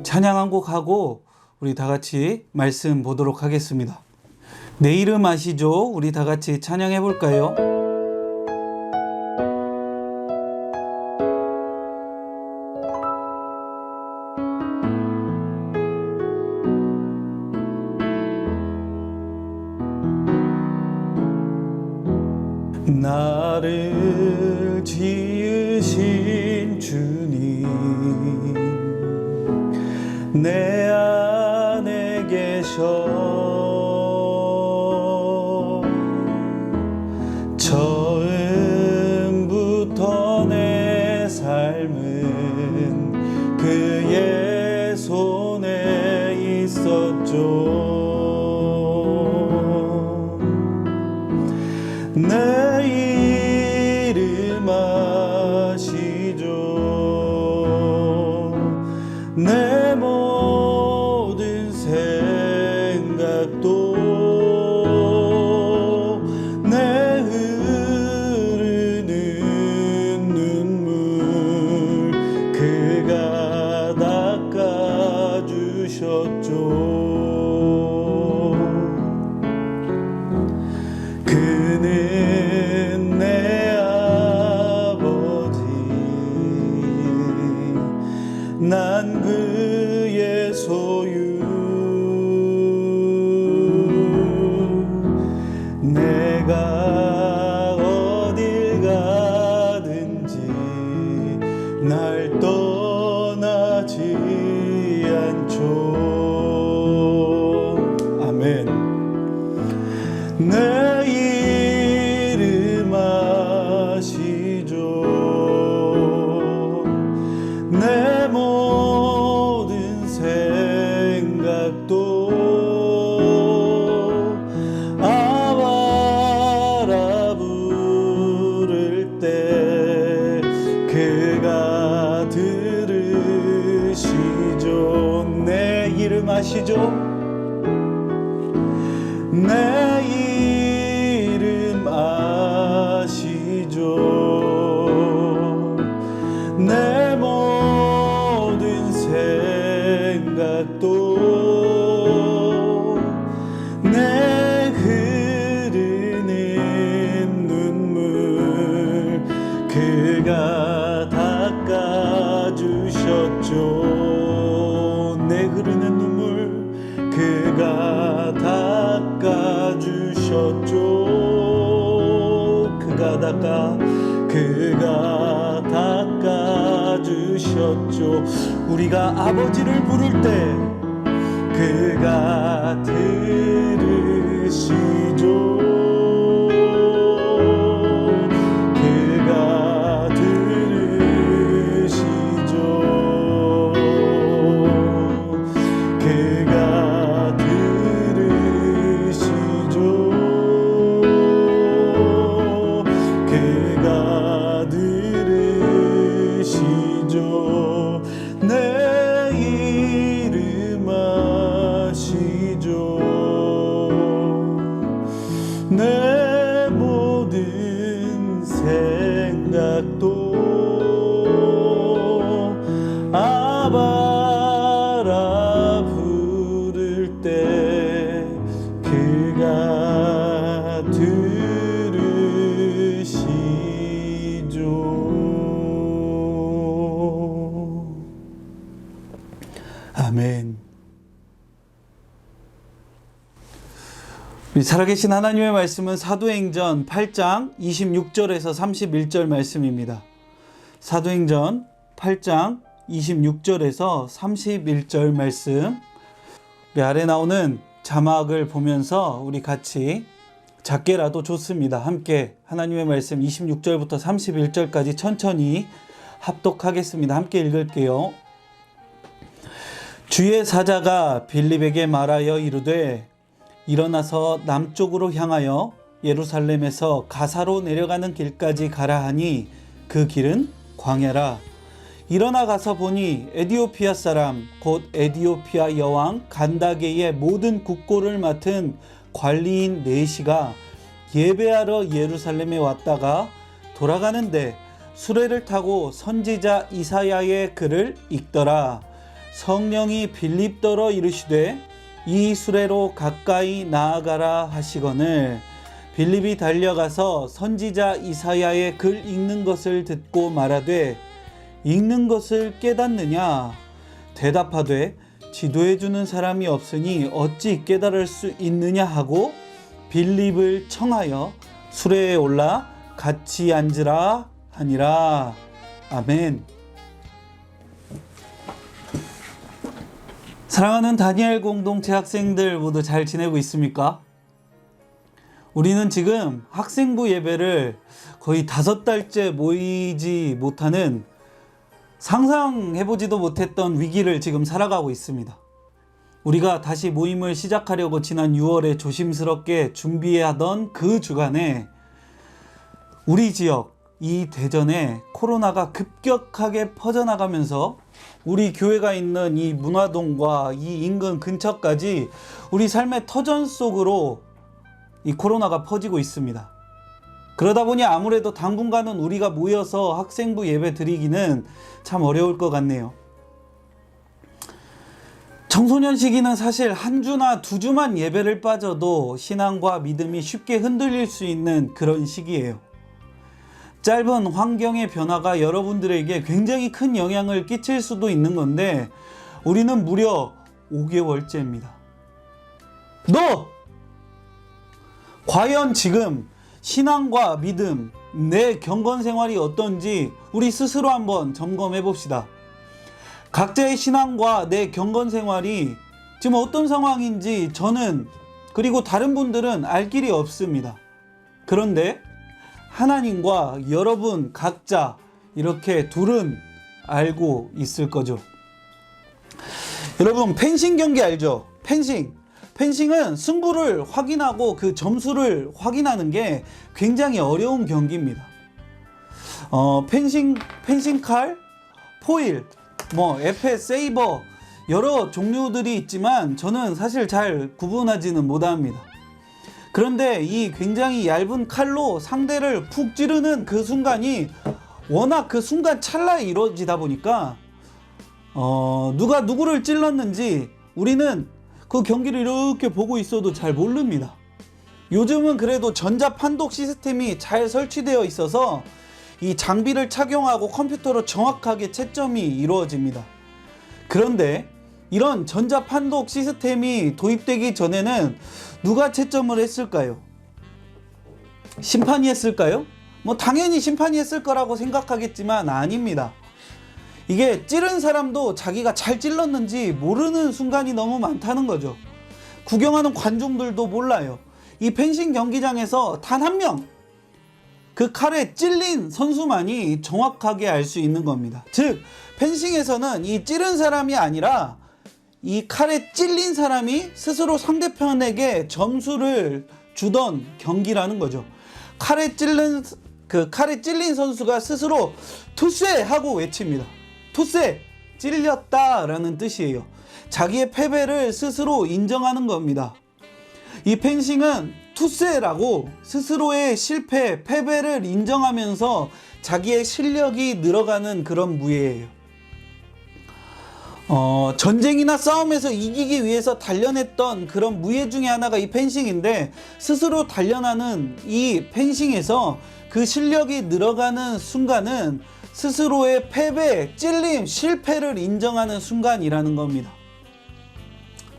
찬양 한 곡 하고 우리 다 같이 말씀 보도록 하겠습니다. 내 이름 아시죠? 우리 다 같이 찬양해 볼까요? 나를 지으신 주님, 내 안에 계셔. 처음부터 내 삶은 그의 손에 있었죠. 내 이름 아시죠? 내 모든 생각도 내 흐르는 눈물 그가 닦아주셨죠. 그는 내 아버지, 난 그의 소유. 내가 어딜 가든지 날 떠나지 않죠. 아멘. 내 이름 아시죠? 내 모든 생각도 아바라 부를 때 그가 들으시죠. 내 이름 아시죠? 내 이름 아시죠? 내 모든 생각도 내 흐르는 눈물 그가 닦아주셨죠. 내 흐르는 눈물 그가 닦아주셨죠. 그가 닦아주셨죠. 우리가 아버지를 부를 때 그가 들으시죠. 그가 들으시죠. 그가 들으시죠. 그가 들으시죠. 내 이름 아시죠? 내 모든 생각도 아바라 부를 때 그가 들으시죠. 아멘. 우리 살아계신 하나님의 말씀은 사도행전 8장 26절에서 31절 말씀입니다. 사도행전 8장 26절에서 31절 말씀. 우리 아래 나오는 자막을 보면서 우리 같이 작게라도 좋습니다. 함께 하나님의 말씀 26절부터 31절까지 천천히 합독하겠습니다. 함께 읽을게요. 주의 사자가 빌립에게 말하여 이르되 일어나서 남쪽으로 향하여 예루살렘에서 가사로 내려가는 길까지 가라 하니 그 길은 광야라. 일어나 가서 보니 에디오피아 사람 곧 에디오피아 여왕 간다게의 모든 국고를 맡은 관리인 네시가 예배하러 예루살렘에 왔다가 돌아가는데 수레를 타고 선지자 이사야의 글을 읽더라. 성령이 빌립더러 이르시되 이 수레로 가까이 나아가라 하시거늘 빌립이 달려가서 선지자 이사야의 글 읽는 것을 듣고 말하되 읽는 것을 깨닫느냐 대답하되 지도해 주는 사람이 없으니 어찌 깨달을 수 있느냐 하고 빌립을 청하여 수레에 올라 같이 앉으라 하니라. 아멘. 사랑하는 다니엘 공동체 학생들 모두 잘 지내고 있습니까? 우리는 지금 학생부 예배를 거의 5달째 모이지 못하는 상상해보지도 못했던 위기를 지금 살아가고 있습니다. 우리가 다시 모임을 시작하려고 지난 6월에 조심스럽게 준비하던 그 주간에 우리 지역, 이 대전에 코로나가 급격하게 퍼져나가면서 우리 교회가 있는 이 문화동과 이 인근 근처까지 우리 삶의 터전 속으로 이 코로나가 퍼지고 있습니다. 그러다 보니 아무래도 당분간은 우리가 모여서 학생부 예배 드리기는 참 어려울 것 같네요. 청소년 시기는 사실 한 주나 2주만 예배를 빠져도 신앙과 믿음이 쉽게 흔들릴 수 있는 그런 시기예요. 짧은 환경의 변화가 여러분들에게 굉장히 큰 영향을 끼칠 수도 있는 건데 우리는 무려 5개월째입니다. 너! 과연 지금 신앙과 믿음, 내 경건 생활이 어떤지 우리 스스로 한번 점검해 봅시다. 각자의 신앙과 내 경건 생활이 지금 어떤 상황인지 저는 그리고 다른 분들은 알 길이 없습니다. 그런데 하나님과 여러분 각자 이렇게 둘은 알고 있을 거죠. 여러분 펜싱 경기 알죠? 펜싱은 승부를 확인하고 그 점수를 확인하는 게 굉장히 어려운 경기입니다. 펜싱 칼, 포일, 에페, 세이버 여러 종류들이 있지만 저는 사실 잘 구분하지는 못합니다. 그런데 이 굉장히 얇은 칼로 상대를 푹 찌르는 그 순간이 워낙 그 순간 찰나에 이루어지다 보니까 누가 누구를 찔렀는지 우리는 그 경기를 이렇게 보고 있어도 잘 모릅니다. 요즘은 그래도 전자 판독 시스템이 잘 설치되어 있어서 이 장비를 착용하고 컴퓨터로 정확하게 채점이 이루어집니다. 그런데 이런 전자 판독 시스템이 도입되기 전에는 누가 채점을 했을까요? 심판이 했을까요? 당연히 심판이 했을 거라고 생각하겠지만 아닙니다. 이게 찌른 사람도 자기가 잘 찔렀는지 모르는 순간이 너무 많다는 거죠. 구경하는 관중들도 몰라요. 이 펜싱 경기장에서 단 한 명, 그 칼에 찔린 선수만이 정확하게 알 수 있는 겁니다. 즉 펜싱에서는 이 찌른 사람이 아니라 이 칼에 찔린 사람이 스스로 상대편에게 점수를 주던 경기라는 거죠. 칼에 찔린 선수가 스스로 투세 하고 외칩니다. 투세, 찔렸다라는 뜻이에요. 자기의 패배를 스스로 인정하는 겁니다. 이 펜싱은 투세라고 스스로의 실패, 패배를 인정하면서 자기의 실력이 늘어가는 그런 무예예요. 전쟁이나 싸움에서 이기기 위해서 단련했던 그런 무예 중에 하나가 이 펜싱인데 스스로 단련하는 이 펜싱에서 그 실력이 늘어가는 순간은 스스로의 패배, 찔림, 실패를 인정하는 순간이라는 겁니다.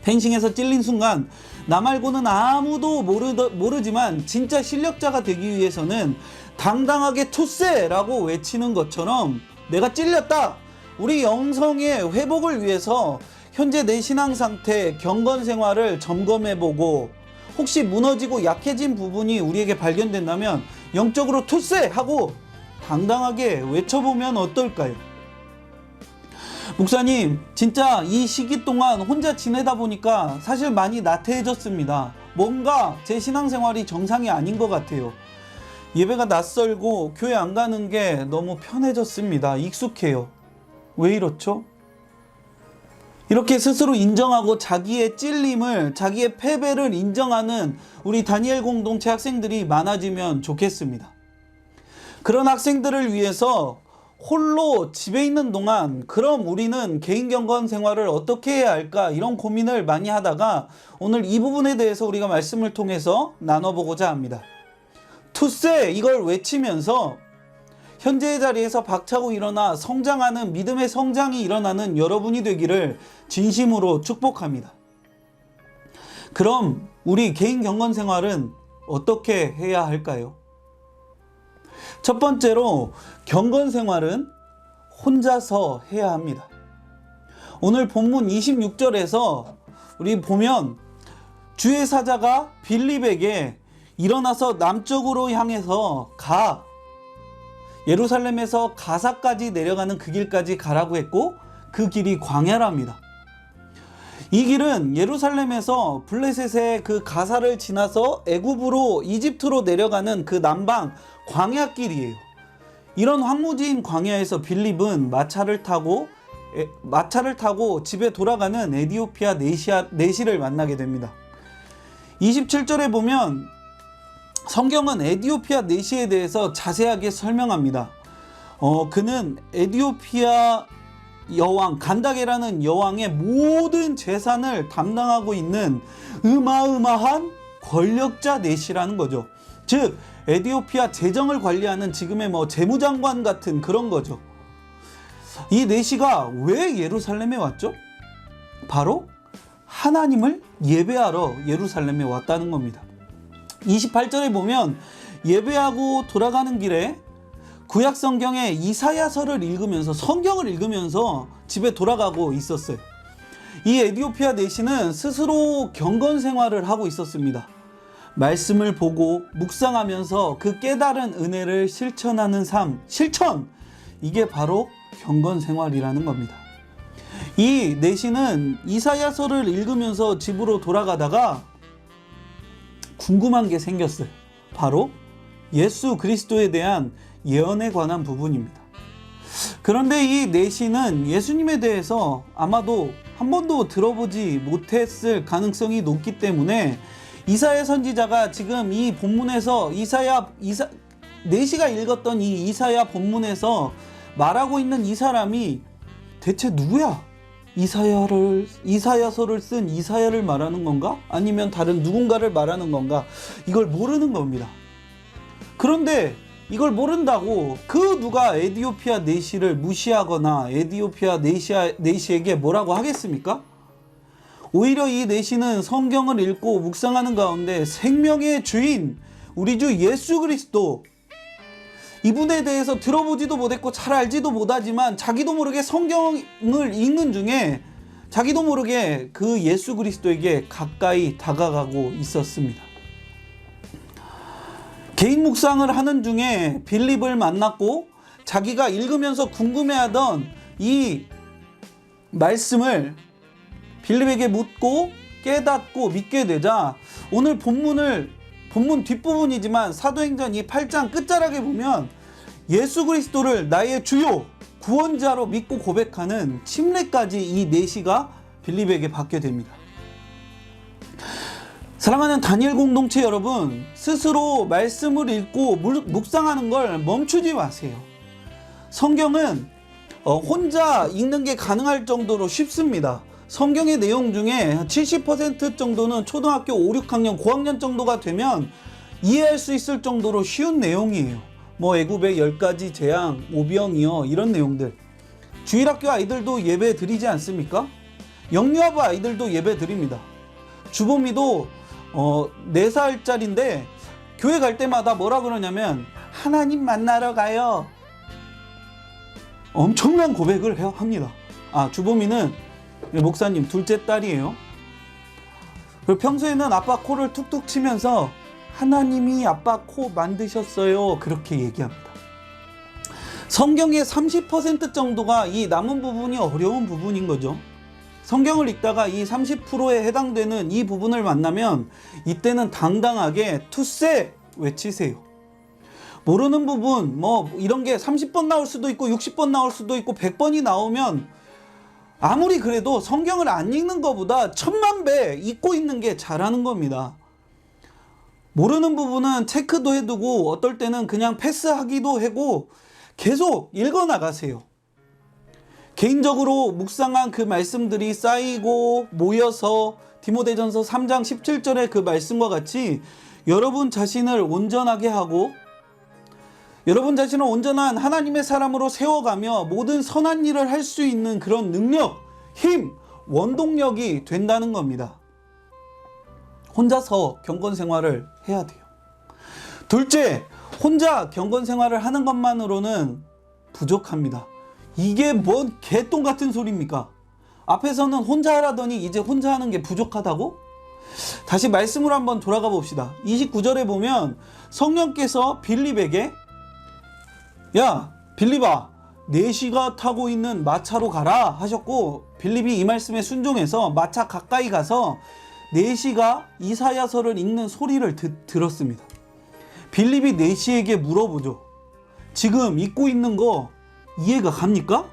펜싱에서 찔린 순간 나 말고는 아무도 모르지만 진짜 실력자가 되기 위해서는 당당하게 투세라고 외치는 것처럼 내가 찔렸다. 우리 영성의 회복을 위해서 현재 내 신앙 상태, 경건 생활을 점검해보고 혹시 무너지고 약해진 부분이 우리에게 발견된다면 영적으로 투세하고 당당하게 외쳐보면 어떨까요? 목사님, 진짜 이 시기 동안 혼자 지내다 보니까 사실 많이 나태해졌습니다. 뭔가 제 신앙생활이 정상이 아닌 것 같아요. 예배가 낯설고 교회 안 가는 게 너무 편해졌습니다. 익숙해요. 왜 이렇죠? 이렇게 스스로 인정하고 자기의 찔림을, 자기의 패배를 인정하는 우리 다니엘 공동체 학생들이 많아지면 좋겠습니다. 그런 학생들을 위해서 홀로 집에 있는 동안 그럼 우리는 개인 경건 생활을 어떻게 해야 할까 이런 고민을 많이 하다가 오늘 이 부분에 대해서 우리가 말씀을 통해서 나눠보고자 합니다. 투세 이걸 외치면서 현재의 자리에서 박차고 일어나 성장하는 믿음의 성장이 일어나는 여러분이 되기를 진심으로 축복합니다. 그럼 우리 개인 경건 생활은 어떻게 해야 할까요? 첫 번째로 경건 생활은 혼자서 해야 합니다. 오늘 본문 26절에서 우리 보면 주의 사자가 빌립에게 일어나서 남쪽으로 향해서 가, 예루살렘에서 가사까지 내려가는 그 길까지 가라고 했고 그 길이 광야랍니다. 이 길은 예루살렘에서 블레셋의 그 가사를 지나서 애굽으로 이집트로 내려가는 그 남방 광야길이에요. 이런 황무지인 광야에서 빌립은 마차를 타고 집에 돌아가는 에디오피아 내시를 만나게 됩니다. 27절에 보면 성경은 에디오피아 내시에 대해서 자세하게 설명합니다. 그는 에디오피아 여왕 간다게라는 여왕의 모든 재산을 담당하고 있는 어마어마한 권력자 내시라는 거죠. 즉 에디오피아 재정을 관리하는 지금의 재무장관 같은 그런 거죠. 이 내시가 왜 예루살렘에 왔죠? 바로 하나님을 예배하러 예루살렘에 왔다는 겁니다. 28절에 보면 예배하고 돌아가는 길에 구약 성경의 이사야서를 읽으면서 성경을 읽으면서 집에 돌아가고 있었어요. 이 에디오피아 내시는 스스로 경건 생활을 하고 있었습니다. 말씀을 보고 묵상하면서 그 깨달은 은혜를 실천하는 삶, 실천! 이게 바로 경건 생활이라는 겁니다. 이 내시는 이사야서를 읽으면서 집으로 돌아가다가 궁금한 게 생겼어요. 바로 예수 그리스도에 대한 예언에 관한 부분입니다. 그런데 이 내시는 예수님에 대해서 아마도 한 번도 들어보지 못했을 가능성이 높기 때문에 이사야 선지자가 지금 이 본문에서 내시가 읽었던 이 이사야 본문에서 말하고 있는 이 사람이 대체 누구야? 이사야서를 쓴 이사야를 말하는 건가? 아니면 다른 누군가를 말하는 건가? 이걸 모르는 겁니다. 그런데 이걸 모른다고 그 누가 에디오피아 내시를 무시하거나 에디오피아 내시에게 뭐라고 하겠습니까? 오히려 이 내시는 성경을 읽고 묵상하는 가운데 생명의 주인 우리 주 예수 그리스도 이분에 대해서 들어보지도 못했고 잘 알지도 못하지만 자기도 모르게 성경을 읽는 중에 자기도 모르게 그 예수 그리스도에게 가까이 다가가고 있었습니다. 개인 묵상을 하는 중에 빌립을 만났고 자기가 읽으면서 궁금해하던 이 말씀을 빌립에게 묻고 깨닫고 믿게 되자 오늘 본문 뒷부분이지만 사도행전 이 8장 끝자락에 보면 예수 그리스도를 나의 주요 구원자로 믿고 고백하는 침례까지 이 내시가 빌립에게 받게 됩니다. 사랑하는 다니엘 공동체 여러분, 스스로 말씀을 읽고 묵상하는 걸 멈추지 마세요. 성경은 혼자 읽는 게 가능할 정도로 쉽습니다. 성경의 내용 중에 70% 정도는 초등학교 5, 6학년, 고학년 정도가 되면 이해할 수 있을 정도로 쉬운 내용이에요. 애굽의 10가지 재앙, 오병이어 이런 내용들. 주일학교 아이들도 예배 드리지 않습니까? 영유아부 아이들도 예배 드립니다. 주보미도 4살짜리인데 교회 갈 때마다 뭐라 그러냐면 하나님 만나러 가요. 엄청난 고백을 합니다. 주보미는 목사님 둘째 딸이에요. 그리고 평소에는 아빠 코를 툭툭 치면서 하나님이 아빠 코 만드셨어요. 그렇게 얘기합니다. 성경의 30% 정도가 이 남은 부분이 어려운 부분인 거죠. 성경을 읽다가 이 30%에 해당되는 이 부분을 만나면 이때는 당당하게 투세 외치세요. 모르는 부분 이런 게 30번 나올 수도 있고 60번 나올 수도 있고 100번이 나오면 아무리 그래도 성경을 안 읽는 것보다 1000만 배 읽고 있는 게 잘하는 겁니다. 모르는 부분은 체크도 해두고 어떨 때는 그냥 패스하기도 하고 계속 읽어나가세요. 개인적으로 묵상한 그 말씀들이 쌓이고 모여서 디모데전서 3장 17절의 그 말씀과 같이 여러분 자신을 온전하게 하고 여러분 자신을 온전한 하나님의 사람으로 세워가며 모든 선한 일을 할 수 있는 그런 능력, 힘, 원동력이 된다는 겁니다. 혼자서 경건 생활을 해야 돼요. 둘째, 혼자 경건 생활을 하는 것만으로는 부족합니다. 이게 뭔 개똥 같은 소리입니까? 앞에서는 혼자 하라더니 이제 혼자 하는 게 부족하다고? 다시 말씀으로 한번 돌아가 봅시다. 29절에 보면 성령께서 빌립에게 야 빌립아, 내시가 타고 있는 마차로 가라 하셨고, 빌립이 이 말씀에 순종해서 마차 가까이 가서 내시가 이사야서를 읽는 소리를 들었습니다. 빌립이 내시에게 물어보죠. 지금 읽고 있는 거 이해가 갑니까?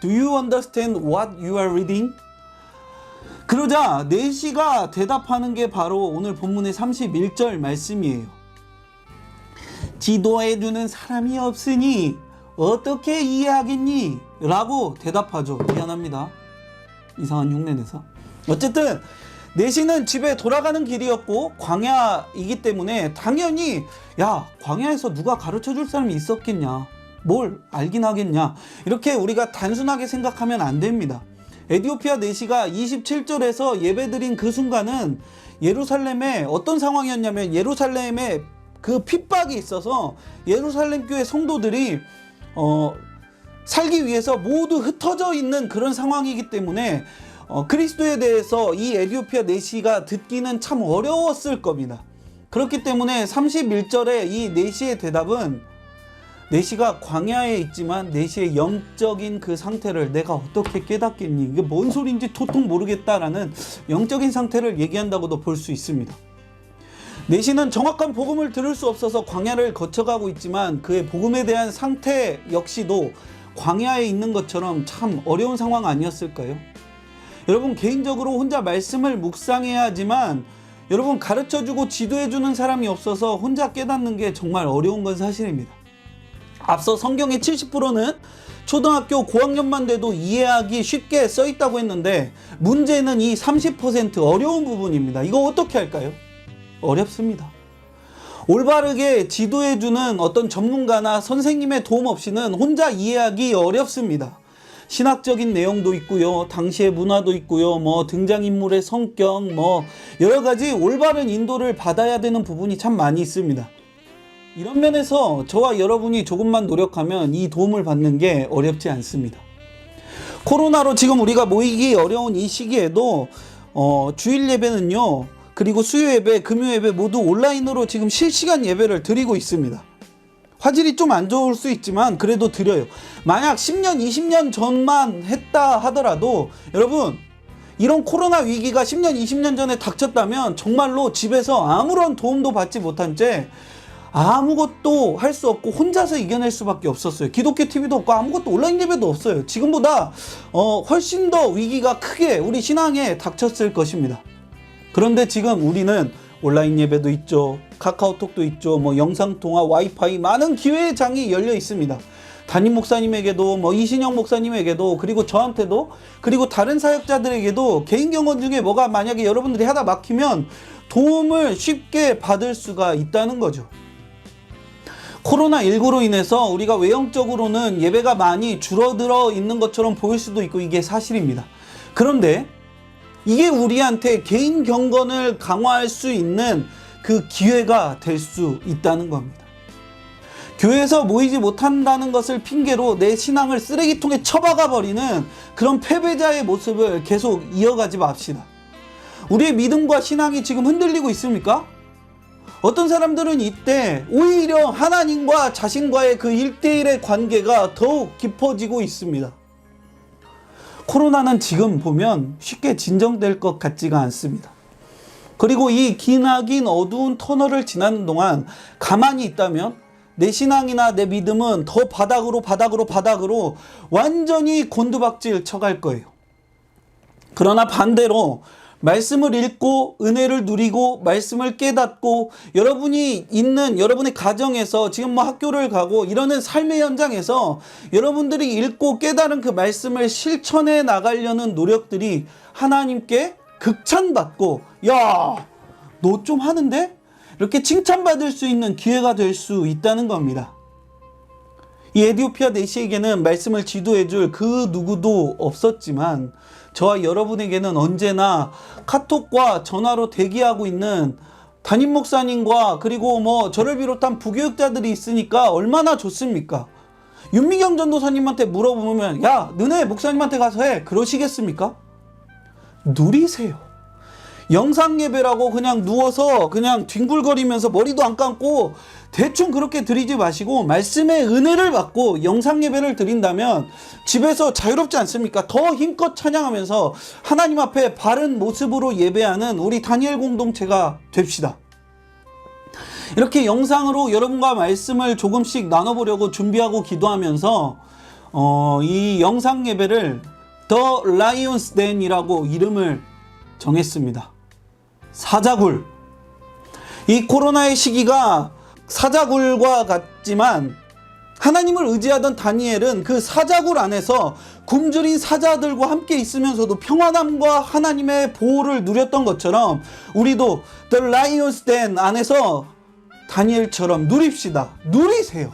Do you understand what you are reading? 그러자 내시가 대답하는 게 바로 오늘 본문의 31절 말씀이에요. 지도해주는 사람이 없으니 어떻게 이해하겠니? 라고 대답하죠. 미안합니다. 이상한 흉내내서. 어쨌든 내시는 집에 돌아가는 길이었고 광야이기 때문에 당연히 야, 광야에서 누가 가르쳐줄 사람이 있었겠냐, 뭘 알긴 하겠냐, 이렇게 우리가 단순하게 생각하면 안 됩니다. 에디오피아 내시가 27절에서 예배드린 그 순간은 예루살렘에 어떤 상황이었냐면, 예루살렘에 그 핍박이 있어서 예루살렘 교회 성도들이 살기 위해서 모두 흩어져 있는 그런 상황이기 때문에 그리스도에 대해서 이 에디오피아 내시가 듣기는 참 어려웠을 겁니다. 그렇기 때문에 31절에 이 내시의 대답은, 내시가 광야에 있지만 내시의 영적인 그 상태를 내가 어떻게 깨닫겠니? 이게 뭔 소리인지 도통 모르겠다라는 영적인 상태를 얘기한다고도 볼 수 있습니다. 내시는 정확한 복음을 들을 수 없어서 광야를 거쳐가고 있지만 그의 복음에 대한 상태 역시도 광야에 있는 것처럼 참 어려운 상황 아니었을까요? 여러분, 개인적으로 혼자 말씀을 묵상해야 하지만 여러분, 가르쳐주고 지도해주는 사람이 없어서 혼자 깨닫는 게 정말 어려운 건 사실입니다. 앞서 성경의 70%는 초등학교 고학년만 돼도 이해하기 쉽게 써 있다고 했는데, 문제는 이 30% 어려운 부분입니다. 이거 어떻게 할까요? 어렵습니다. 올바르게 지도해주는 어떤 전문가나 선생님의 도움 없이는 혼자 이해하기 어렵습니다. 신학적인 내용도 있고요, 당시의 문화도 있고요, 등장인물의 성격, 여러 가지 올바른 인도를 받아야 되는 부분이 참 많이 있습니다. 이런 면에서 저와 여러분이 조금만 노력하면 이 도움을 받는 게 어렵지 않습니다. 코로나로 지금 우리가 모이기 어려운 이 시기에도 주일 예배는요, 그리고 수요 예배, 금요 예배 모두 온라인으로 지금 실시간 예배를 드리고 있습니다. 화질이 좀 안 좋을 수 있지만 그래도 드려요. 만약 10년, 20년 전만 했다 하더라도 여러분, 이런 코로나 위기가 10년, 20년 전에 닥쳤다면 정말로 집에서 아무런 도움도 받지 못한 채 아무것도 할 수 없고 혼자서 이겨낼 수밖에 없었어요. 기독교 TV도 없고 아무것도, 온라인 예배도 없어요. 지금보다 훨씬 더 위기가 크게 우리 신앙에 닥쳤을 것입니다. 그런데 지금 우리는 온라인 예배도 있죠, 카카오톡도 있죠, 영상통화, 와이파이, 많은 기회의 장이 열려 있습니다. 담임 목사님에게도, 이신영 목사님에게도, 그리고 저한테도, 그리고 다른 사역자들에게도 개인 경험 중에 뭐가 만약에 여러분들이 하다 막히면 도움을 쉽게 받을 수가 있다는 거죠. 코로나19로 인해서 우리가 외형적으로는 예배가 많이 줄어들어 있는 것처럼 보일 수도 있고 이게 사실입니다. 그런데 이게 우리한테 개인 경건을 강화할 수 있는 그 기회가 될 수 있다는 겁니다. 교회에서 모이지 못한다는 것을 핑계로 내 신앙을 쓰레기통에 처박아 버리는 그런 패배자의 모습을 계속 이어가지 맙시다. 우리의 믿음과 신앙이 지금 흔들리고 있습니까? 어떤 사람들은 이때 오히려 하나님과 자신과의 그 1대1의 관계가 더욱 깊어지고 있습니다. 코로나는 지금 보면 쉽게 진정될 것 같지가 않습니다. 그리고 이 기나긴 어두운 터널을 지나는 동안 가만히 있다면 내 신앙이나 내 믿음은 더 바닥으로 완전히 곤두박질 쳐갈 거예요. 그러나 반대로 말씀을 읽고 은혜를 누리고 말씀을 깨닫고 여러분이 있는 여러분의 가정에서 지금 뭐 학교를 가고 이러는 삶의 현장에서 여러분들이 읽고 깨달은 그 말씀을 실천해 나가려는 노력들이 하나님께 극찬받고 야, 너 좀 하는데? 이렇게 칭찬받을 수 있는 기회가 될 수 있다는 겁니다. 이 에디오피아 내시에게는 말씀을 지도해줄 그 누구도 없었지만 저와 여러분에게는 언제나 카톡과 전화로 대기하고 있는 담임 목사님과 그리고 뭐 저를 비롯한 부교육자들이 있으니까 얼마나 좋습니까? 윤미경 전도사님한테 물어보면 야, 너네 목사님한테 가서 해. 그러시겠습니까? 누리세요. 영상 예배라고 그냥 누워서 그냥 뒹굴거리면서 머리도 안 감고 대충 그렇게 드리지 마시고 말씀의 은혜를 받고 영상 예배를 드린다면 집에서 자유롭지 않습니까? 더 힘껏 찬양하면서 하나님 앞에 바른 모습으로 예배하는 우리 다니엘 공동체가 됩시다. 이렇게 영상으로 여러분과 말씀을 조금씩 나눠보려고 준비하고 기도하면서 이 영상 예배를 The Lion's Den이라고 이름을 정했습니다. 사자굴. 이 코로나의 시기가 사자굴과 같지만 하나님을 의지하던 다니엘은 그 사자굴 안에서 굶주린 사자들과 함께 있으면서도 평안함과 하나님의 보호를 누렸던 것처럼 우리도 The Lion's Den 안에서 다니엘처럼 누립시다. 누리세요.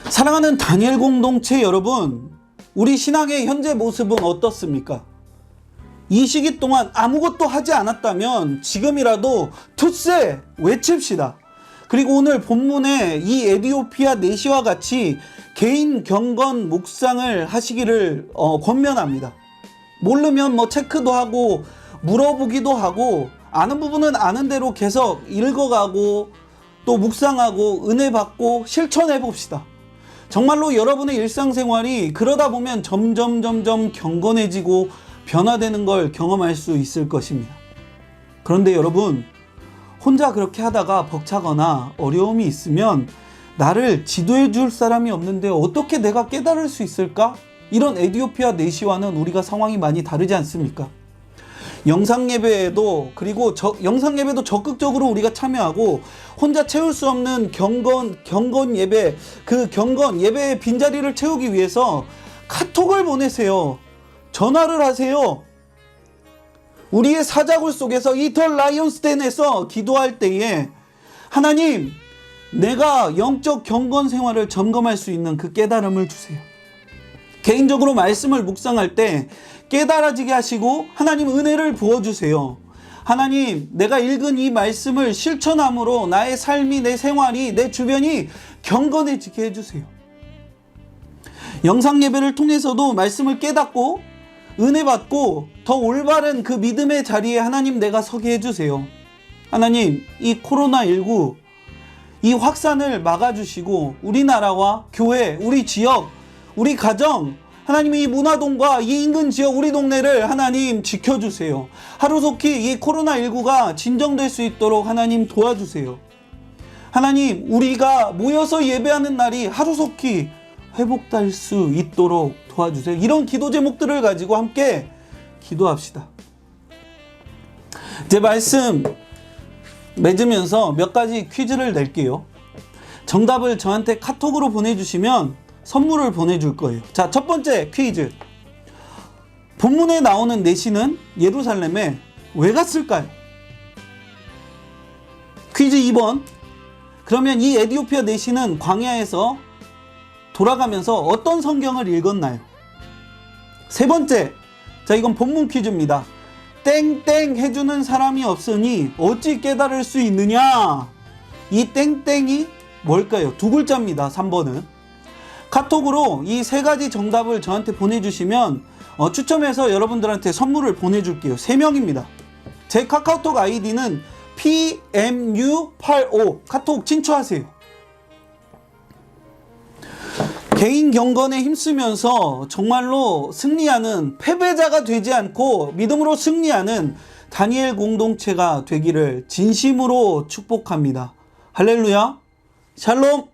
사랑하는 다니엘 공동체 여러분, 우리 신앙의 현재 모습은 어떻습니까? 이 시기 동안 아무것도 하지 않았다면 지금이라도 투세 외칩시다. 그리고 오늘 본문에 이 에디오피아 내시와 같이 개인 경건 묵상을 하시기를 권면합니다. 모르면 뭐 체크도 하고 물어보기도 하고 아는 부분은 아는 대로 계속 읽어가고 또 묵상하고 은혜 받고 실천해 봅시다. 정말로 여러분의 일상생활이 그러다 보면 점점 경건해지고 변화되는 걸 경험할 수 있을 것입니다. 그런데 여러분, 혼자 그렇게 하다가 벅차거나 어려움이 있으면 나를 지도해 줄 사람이 없는데 어떻게 내가 깨달을 수 있을까? 이런 에디오피아 내시와는 우리가 상황이 많이 다르지 않습니까? 영상 예배에도 그리고 영상 예배도 적극적으로 우리가 참여하고 혼자 채울 수 없는 경건 예배, 그 경건 예배의 빈자리를 채우기 위해서 카톡을 보내세요. 전화를 하세요. 우리의 사자굴 속에서 이 더 라이온스 덴에서 기도할 때에 하나님, 내가 영적 경건 생활을 점검할 수 있는 그 깨달음을 주세요. 개인적으로 말씀을 묵상할 때 깨달아지게 하시고 하나님 은혜를 부어주세요. 하나님, 내가 읽은 이 말씀을 실천함으로 나의 삶이, 내 생활이, 내 주변이 경건해지게 해주세요. 영상 예배를 통해서도 말씀을 깨닫고 은혜 받고 더 올바른 그 믿음의 자리에 하나님 내가 서게 해주세요. 하나님, 이 코로나19 이 확산을 막아주시고 우리나라와 교회, 우리 지역, 우리 가정, 하나님이 이 문화동과 이 인근 지역 우리 동네를 하나님 지켜주세요. 하루속히 이 코로나19가 진정될 수 있도록 하나님 도와주세요. 하나님, 우리가 모여서 예배하는 날이 하루속히 회복될 수 있도록 도와주세요. 이런 기도 제목들을 가지고 함께 기도합시다. 제 말씀 맺으면서 몇 가지 퀴즈를 낼게요. 정답을 저한테 카톡으로 보내주시면 선물을 보내줄 거예요. 자, 첫 번째 퀴즈. 본문에 나오는 내시는 예루살렘에 왜 갔을까요? 퀴즈 2번. 그러면 이 에디오피아 내시는 광야에서 돌아가면서 어떤 성경을 읽었나요? 세 번째. 자, 이건 본문 퀴즈입니다. 땡땡 해주는 사람이 없으니 어찌 깨달을 수 있느냐? 이 땡땡이 뭘까요? 두 글자입니다. 3번은. 카톡으로 이 세 가지 정답을 저한테 보내주시면 추첨해서 여러분들한테 선물을 보내줄게요. 3명입니다. 제 카카오톡 아이디는 PMU85. 카톡 친추하세요. 개인 경건에 힘쓰면서 정말로 승리하는, 패배자가 되지 않고 믿음으로 승리하는 다니엘 공동체가 되기를 진심으로 축복합니다. 할렐루야. 샬롬.